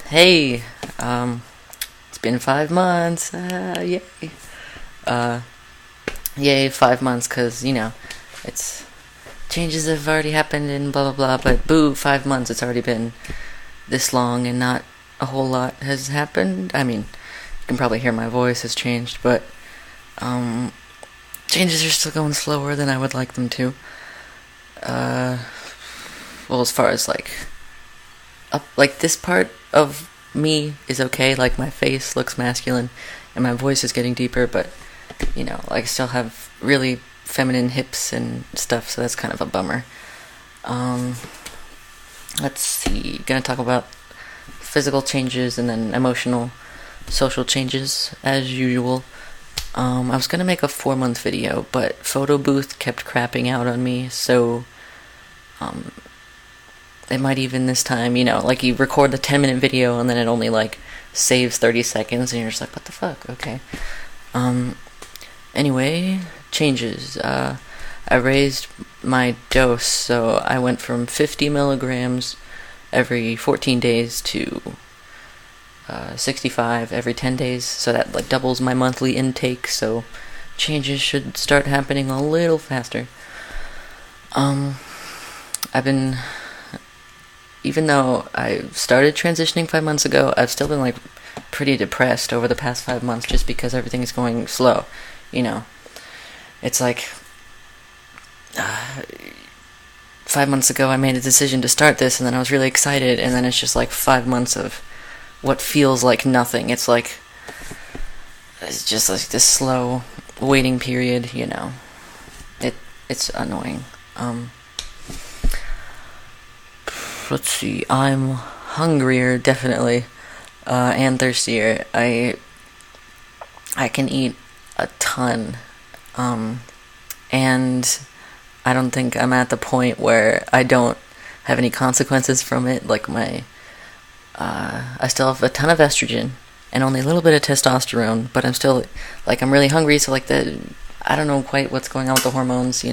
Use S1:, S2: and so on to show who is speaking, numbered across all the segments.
S1: Hey, it's been 5 months. Yay. Uh, Yay, 5 months, cause it's changes have already happened and blah blah blah. But boo, 5 months. It's already been this long, and not a whole lot has happened. I mean, you can probably hear my voice has changed, but um, changes are still going slower than I would like them to. Uh, well, as far as like this part of me is okay. Like my face looks masculine, and my voice is getting deeper. But I still have really feminine hips and stuff, so that's kind of a bummer. Um, let's see. Gonna talk about physical changes and then emotional, social changes as usual. I was gonna make a 4 month video, but photo booth kept crapping out on me, so um, it might even this time, like you record the 10-minute video and then it only saves 30 seconds and you're just like, what the fuck? Okay. Um, anyway, changes. I raised my dose, so I went from 50 milligrams every 14 days to 65 every 10 days, so that doubles my monthly intake, so changes should start happening a little faster. I've been Even though I started transitioning 5 months ago, I've still been pretty depressed over the past 5 months just because everything is going slow. It's like 5 months ago I made a decision to start this, and then I was really excited, and then it's just 5 months of what feels like nothing. It's just this slow waiting period. It's annoying. Let's see. I'm hungrier, definitely, and thirstier. I can eat a ton, and I don't think I'm at the point where I don't have any consequences from it. I still have a ton of estrogen and only a little bit of testosterone, but I'm still I'm really hungry. So I don't know quite what's going on with the hormones.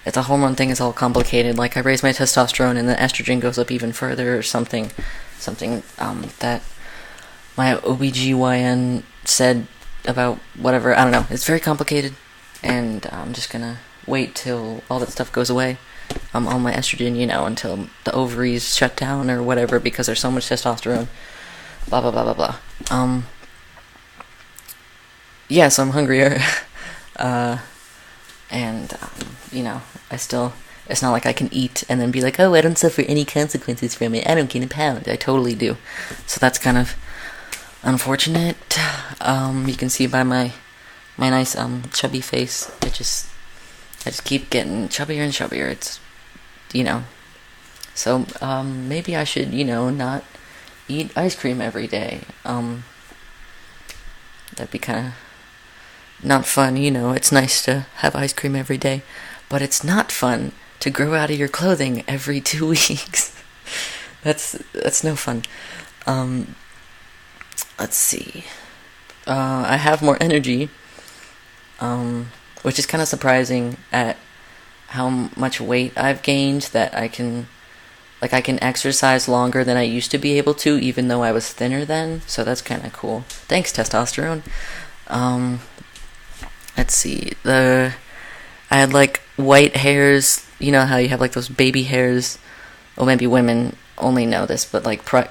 S1: It's a hormone thing. Is all complicated. I raise my testosterone and the estrogen goes up even further, or something that my OBGYN said about whatever. I don't know. It's very complicated, and I'm just gonna wait till all that stuff goes away. All my estrogen, until the ovaries shut down or whatever because there's so much testosterone. Blah blah blah blah blah. Yeah, so I'm hungrier. And I still, it's not like I can eat and then be like, oh, I don't suffer any consequences from it, I don't gain a pound. I totally do. So that's kind of unfortunate. You can see by my nice chubby face, I just keep getting chubbier and chubbier. It's so maybe I should not eat ice cream every day. That'd be kind of not fun. It's nice to have ice cream every day, but it's not fun to grow out of your clothing every 2 weeks. That's no fun. Let's see. I have more energy, which is kind of surprising at how much weight I've gained, that I can exercise longer than I used to be able to, even though I was thinner then. So that's kind of cool. Thanks, testosterone. Let's see. I had white hairs. You know how you have those baby hairs? Well, maybe women only know this, but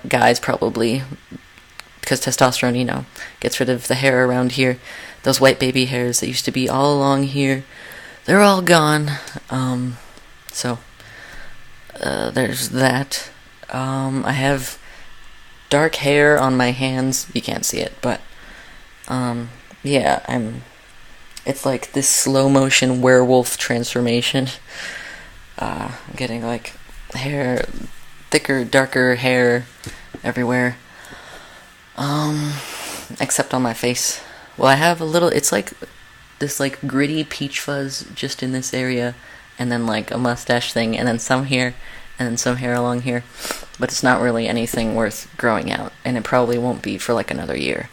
S1: guys probably, because testosterone, gets rid of the hair around here. Those white baby hairs that used to be all along here, they're all gone. So there's that. I have dark hair on my hands. You can't see it, but yeah, it's this slow motion werewolf transformation. I'm getting hair, thicker, darker hair everywhere. Except on my face. Well, I have a little, it's this gritty peach fuzz just in this area, and then a mustache thing, and then some here, and then some hair along here. But it's not really anything worth growing out, and it probably won't be for another year.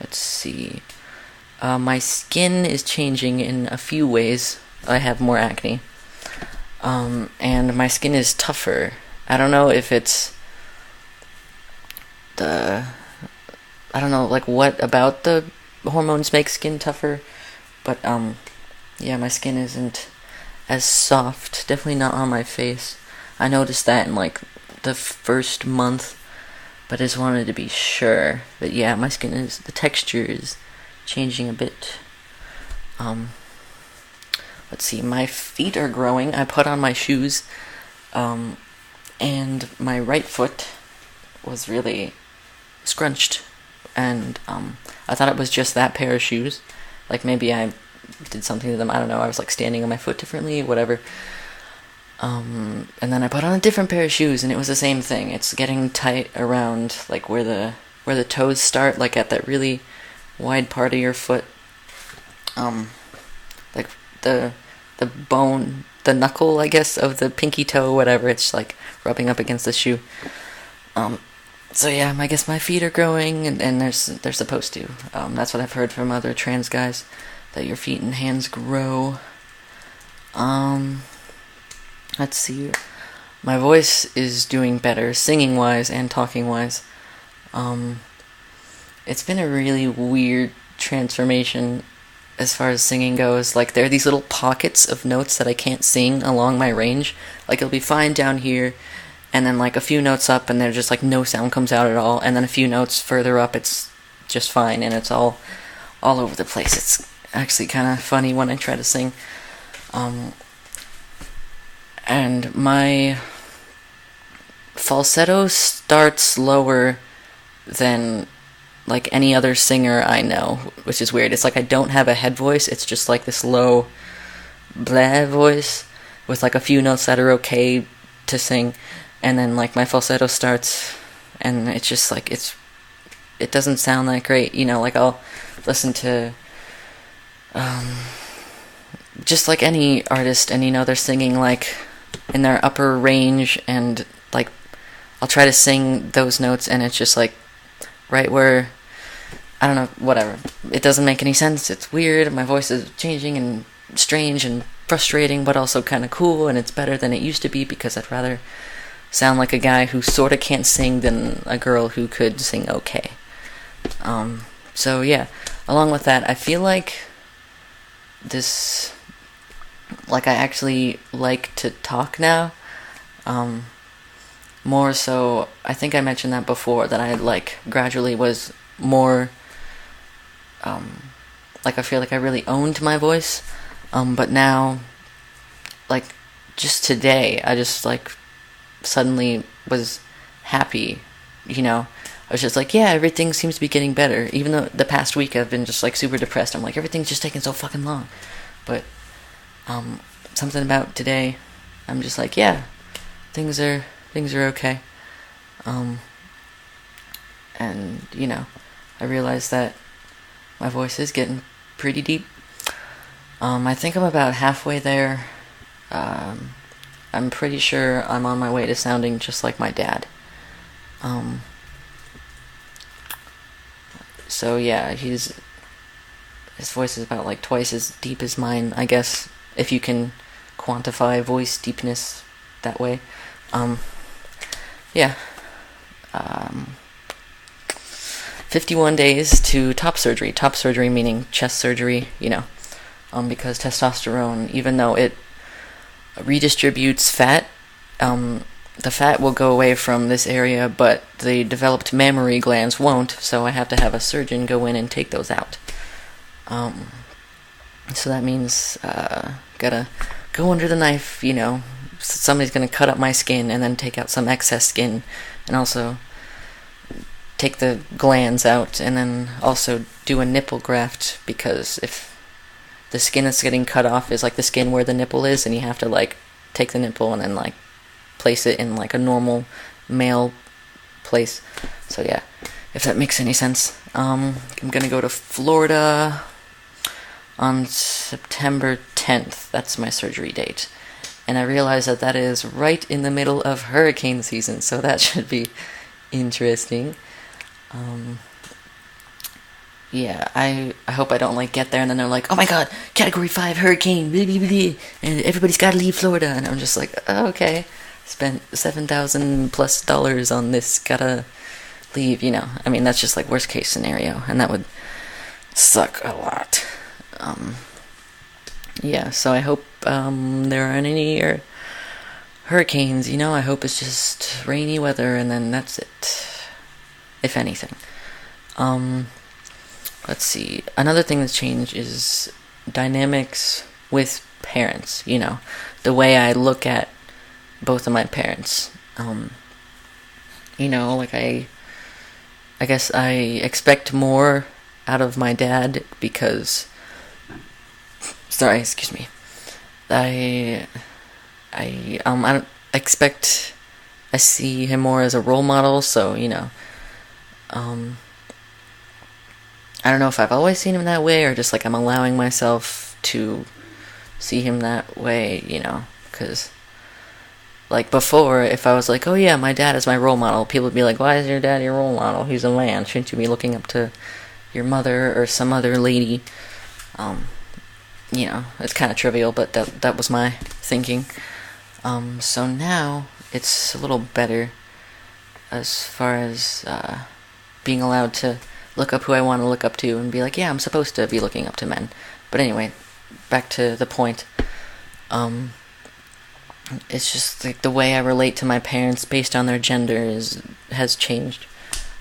S1: Let's see. My skin is changing in a few ways. I have more acne. And my skin is tougher. I don't know if it's the I don't know like what about the hormones make skin tougher, but yeah, my skin isn't as soft. Definitely not on my face. I noticed that in like the first month, but I just wanted to be sure. But yeah, my skin is the texture is changing a bit. Let's see, my feet are growing. I put on my shoes, and my right foot was really scrunched, and I thought it was just that pair of shoes. Like maybe I did something to them. I don't know. I was like standing on my foot differently, whatever. And then I put on a different pair of shoes, and it was the same thing. It's getting tight around like where the toes start, like at that really wide part of your foot. Like the bone, the knuckle, I guess, of the pinky toe, whatever. It's like rubbing up against the shoe. So yeah, I guess my feet are growing, and they're supposed to. That's what I've heard from other trans guys, that your feet and hands grow. Let's see. My voice is doing better, singing-wise and talking-wise. It's been a really weird transformation as far as singing goes. Like, there are these little pockets of notes that I can't sing along my range. Like, it'll be fine down here, and then, like, a few notes up, and there's just, like, no sound comes out at all, and then a few notes further up, it's just fine, and it's all over the place. It's actually kind of funny when I try to sing. And my falsetto starts lower than like any other singer I know, which is weird. It's like I don't have a head voice. It's just like this low blah voice with like a few notes that are okay to sing, and then like my falsetto starts, and it's just like it doesn't sound that great, you know. Like I'll listen to just like any artist, and you know they're singing like in their upper range, and like I'll try to sing those notes, and it's just like right where, I don't know, whatever. It doesn't make any sense. It's weird. My voice is changing and strange and frustrating, but also kind of cool, and it's better than it used to be because I'd rather sound like a guy who sort of can't sing than a girl who could sing okay. So yeah, along with that, I feel like this, like I actually like to talk now. More so, I think I mentioned that before, that I like gradually was more, like I feel like I really owned my voice, but now, like, just today, I just like suddenly was happy, you know. I was just like, yeah, everything seems to be getting better, even though the past week I've been just like super depressed. I'm like, everything's just taking so fucking long, but something about today, I'm just like, yeah, things are okay. And you know, I realized that my voice is getting pretty deep. I think I'm about halfway there. I'm pretty sure I'm on my way to sounding just like my dad. So yeah, his voice is about like twice as deep as mine, I guess, if you can quantify voice deepness that way. Yeah. 51 days to top surgery. Top surgery meaning chest surgery, you know, because testosterone, even though it redistributes fat, the fat will go away from this area, but the developed mammary glands won't, so I have to have a surgeon go in and take those out. So that means, gotta go under the knife, you know. Somebody's gonna cut up my skin and then take out some excess skin, and also take the glands out, and then also do a nipple graft, because if the skin that's getting cut off is like the skin where the nipple is, and you have to like take the nipple and then like place it in like a normal male place. So yeah, if that makes any sense. I'm gonna go to Florida on September 10th. That's my surgery date. And I realize that is right in the middle of hurricane season, so that should be interesting. Yeah, I hope I don't like get there and then they're like, oh my god, category 5 hurricane, blah, blah, blah, and everybody's gotta leave Florida, and I'm just like, oh, okay, spent $7,000+ on this, gotta leave, I mean, that's just like worst case scenario, and that would suck a lot. Yeah, so I hope there aren't any hurricanes, I hope it's just rainy weather, and then that's it, if anything. Let's see, another thing that's changed is dynamics with parents, the way I look at both of my parents. Like I guess I expect more out of my dad because, sorry, excuse me. I don't expect, I see him more as a role model, so, I don't know if I've always seen him that way or just like I'm allowing myself to see him that way, because like before, if I was like, oh yeah, my dad is my role model, people would be like, why is your dad your role model? He's a man. Shouldn't you be looking up to your mother or some other lady? It's kind of trivial, but that was my thinking. So now it's a little better as far as being allowed to look up who I want to look up to and be like, yeah, I'm supposed to be looking up to men. But anyway, back to the point. It's just like the way I relate to my parents based on their gender has changed,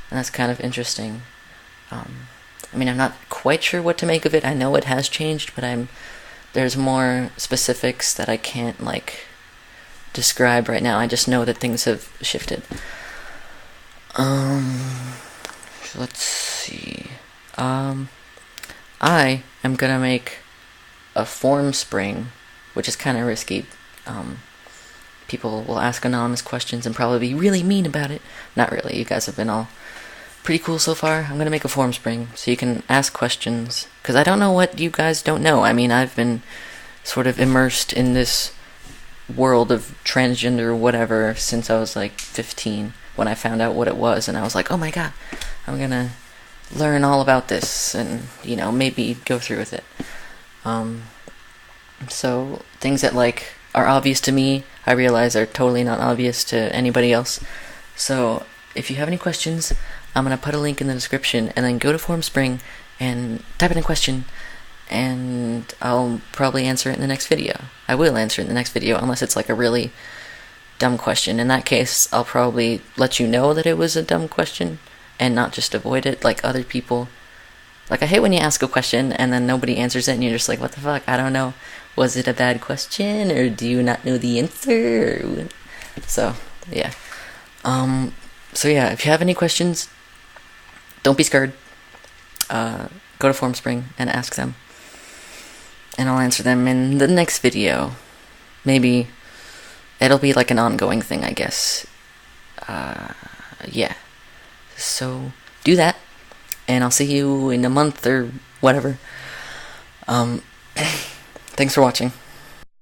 S1: and that's kind of interesting. I mean, I'm not quite sure what to make of it. I know it has changed, but there's more specifics that I can't like describe right now. I just know that things have shifted. Let's see. I am gonna make a form spring, which is kind of risky. People will ask anonymous questions and probably be really mean about it. Not really, you guys have been all pretty cool so far. I'm gonna make a form spring so you can ask questions, because I don't know what you guys don't know. I mean, I've been sort of immersed in this world of transgender or whatever since I was like 15 when I found out what it was, and I was like, oh my god, I'm gonna learn all about this and, maybe go through with it. So things that like are obvious to me, I realize are totally not obvious to anybody else. So if you have any questions, I'm gonna put a link in the description, and then go to FormSpring and type in a question, and I'll probably answer it in the next video. I will answer it in the next video, unless it's like a really dumb question. In that case, I'll probably let you know that it was a dumb question and not just avoid it like other people. Like, I hate when you ask a question and then nobody answers it and you're just like, what the fuck, I don't know. Was it a bad question, or do you not know the answer? So, yeah. If you have any questions, don't be scared. Go to FormSpring and ask them, and I'll answer them in the next video. Maybe it'll be like an ongoing thing, I guess. Yeah. So, do that, and I'll see you in a month or whatever. Thanks for watching.